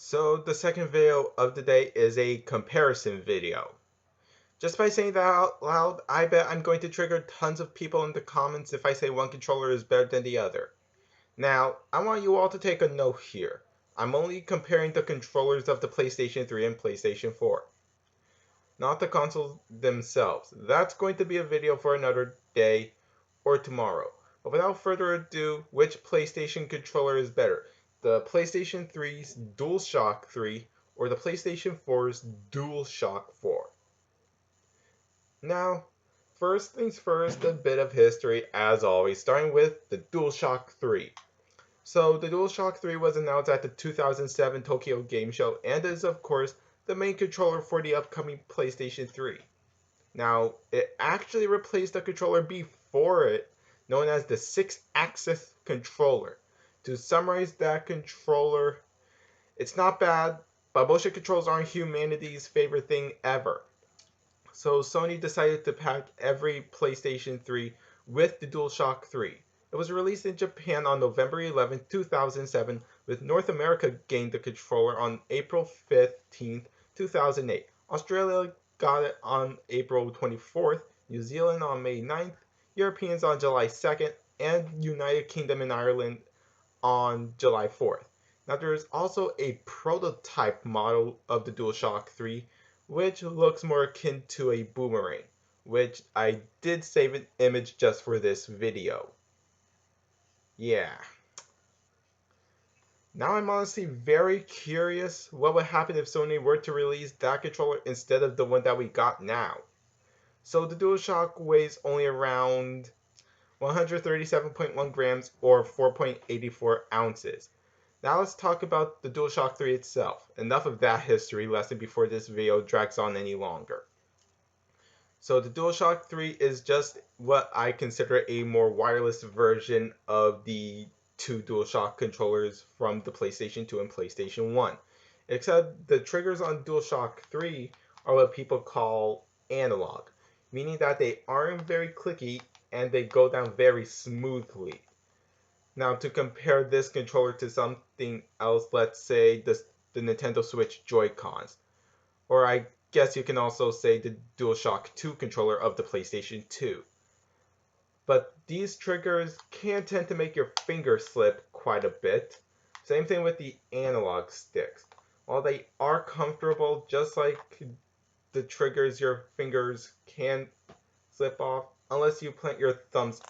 So the second video of the day is a comparison video. Just by saying that out loud, I bet I'm going to trigger tons of people in the comments if I say one controller is better than the other. Now, I want you all to take a note here. I'm only comparing the controllers of the PlayStation 3 and PlayStation 4, not the consoles themselves. That's going to be a video for another day or tomorrow. But without further ado, which PlayStation controller is better? The PlayStation 3's DualShock 3 or the PlayStation 4's DualShock 4? Now, first things first, a bit of history as always, starting with the DualShock 3. So the DualShock 3 was announced at the 2007 Tokyo Game Show and is of course the main controller for the upcoming PlayStation 3. Now, it actually replaced the controller before it, known as the 6-axis controller. To summarize that controller, it's not bad, but motion controls aren't humanity's favorite thing ever. So Sony decided to pack every PlayStation 3 with the DualShock 3. It was released in Japan on November 11, 2007, with North America getting the controller on April 15, 2008. Australia got it on April 24th, New Zealand on May 9th, Europeans on July 2nd, and United Kingdom and Ireland on July 4th. Now there is also a prototype model of the DualShock 3 which looks more akin to a boomerang, which I did save an image just for this video. Yeah. Now I'm honestly very curious what would happen if Sony were to release that controller instead of the one that we got now. So the DualShock weighs only around 137.1 grams or 4.84 ounces. Now let's talk about the DualShock 3 itself. Enough of that history lesson before this video drags on any longer. So the DualShock 3 is just what I consider a more wireless version of the two DualShock controllers from the PlayStation 2 and PlayStation 1. Except the triggers on DualShock 3 are what people call analog, meaning that they aren't very clicky and they go down very smoothly. Now, to compare this controller to something else, let's say the Nintendo Switch Joy-Cons, or I guess you can also say the DualShock 2 controller of the PlayStation 2. But these triggers can tend to make your finger slip quite a bit. Same thing with the analog sticks. While they are comfortable, just like the triggers, your fingers can slip off unless you plant your thumbs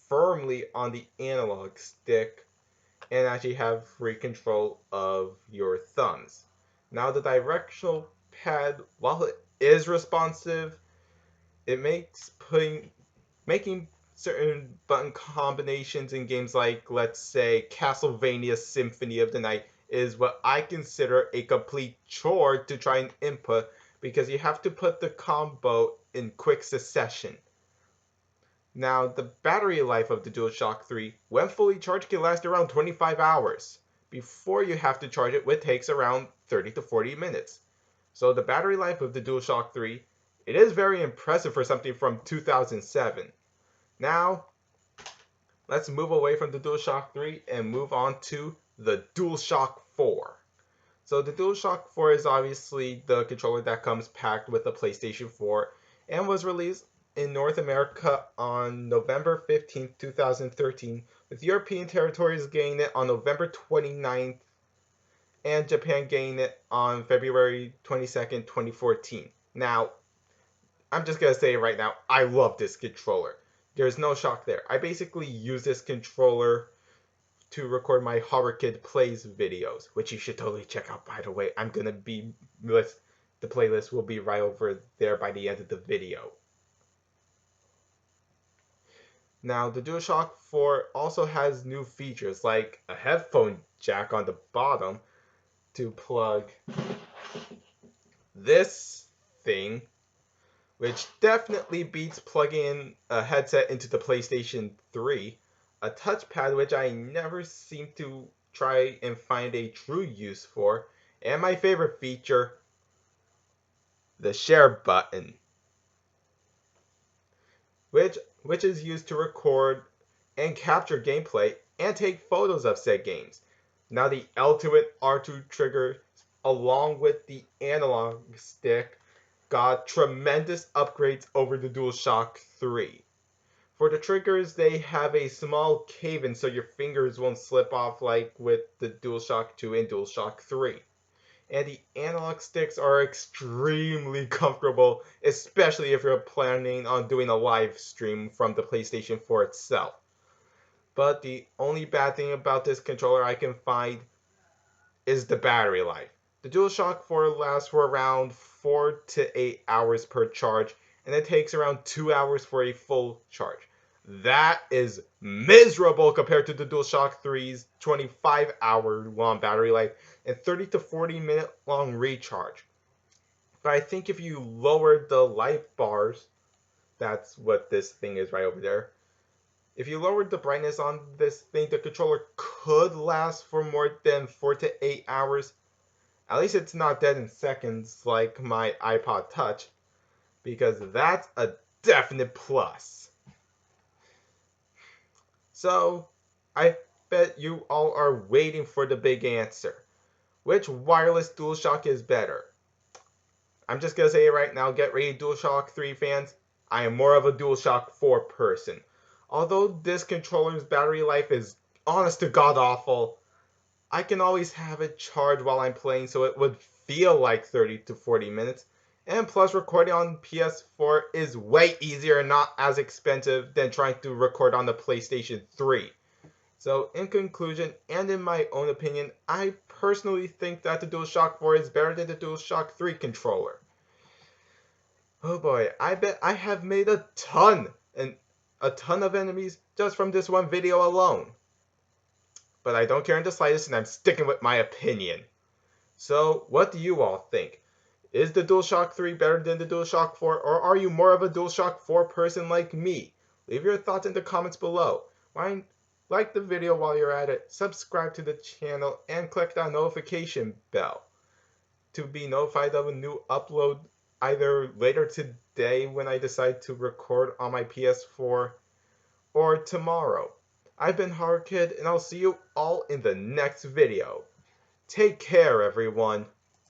firmly on the analog stick and actually have free control of your thumbs. Now the directional pad, while it is responsive, it makes making certain button combinations in games like, let's say, Castlevania Symphony of the Night is what I consider a complete chore to try and input because you have to put the combo in quick succession. Now, the battery life of the DualShock 3, when fully charged, can last around 25 hours. Before you have to charge it, which takes around 30 to 40 minutes. So the battery life of the DualShock 3, it is very impressive for something from 2007. Now, let's move away from the DualShock 3 and move on to the DualShock 4. So the DualShock 4 is obviously the controller that comes packed with the PlayStation 4 and was released in North America on November 15, 2013, with European territories getting it on November 29th and Japan getting it on February 22nd, 2014. Now, I'm just going to say it right now, I love this controller. There's no shock there. I basically use this controller to record my Horror Kid Plays videos, which you should totally check out, by the way. The playlist will be right over there by the end of the video. Now, the DualShock 4 also has new features like a headphone jack on the bottom to plug this thing, which definitely beats plugging in a headset into the PlayStation 3, a touchpad which I never seem to try and find a true use for, and my favorite feature, the share button, which is used to record and capture gameplay and take photos of said games. Now the L2 and R2 triggers along with the analog stick, got tremendous upgrades over the DualShock 3. For the triggers, they have a small cave-in so your fingers won't slip off like with the DualShock 2 and DualShock 3. And the analog sticks are extremely comfortable, especially if you're planning on doing a live stream from the PlayStation 4 itself. But the only bad thing about this controller I can find is the battery life. The DualShock 4 lasts for around 4 to 8 hours per charge, and it takes around 2 hours for a full charge. That is miserable compared to the DualShock 3's 25-hour long battery life and 30 to 40 minute long recharge. But I think if you lower the light bars, that's what this thing is right over there. If you lowered the brightness on this thing, the controller could last for more than 4 to 8 hours. At least it's not dead in seconds like my iPod Touch, because that's a definite plus. So, I bet you all are waiting for the big answer. Which wireless DualShock is better? I'm just going to say it right now, get ready DualShock 3 fans, I am more of a DualShock 4 person. Although this controller's battery life is honest to god awful, I can always have it charged while I'm playing so it would feel like 30 to 40 minutes. And plus recording on PS4 is way easier and not as expensive than trying to record on the PlayStation 3. So in conclusion, and in my own opinion, I personally think that the DualShock 4 is better than the DualShock 3 controller. Oh boy, I bet I have made a ton of enemies just from this one video alone. But I don't care in the slightest and I'm sticking with my opinion. So, what do you all think? Is the DualShock 3 better than the DualShock 4, or are you more of a DualShock 4 person like me? Leave your thoughts in the comments below. Like the video while you're at it, subscribe to the channel, and click that notification bell to be notified of a new upload either later today when I decide to record on my PS4 or tomorrow. I've been HorrorKid, and I'll see you all in the next video. Take care, everyone.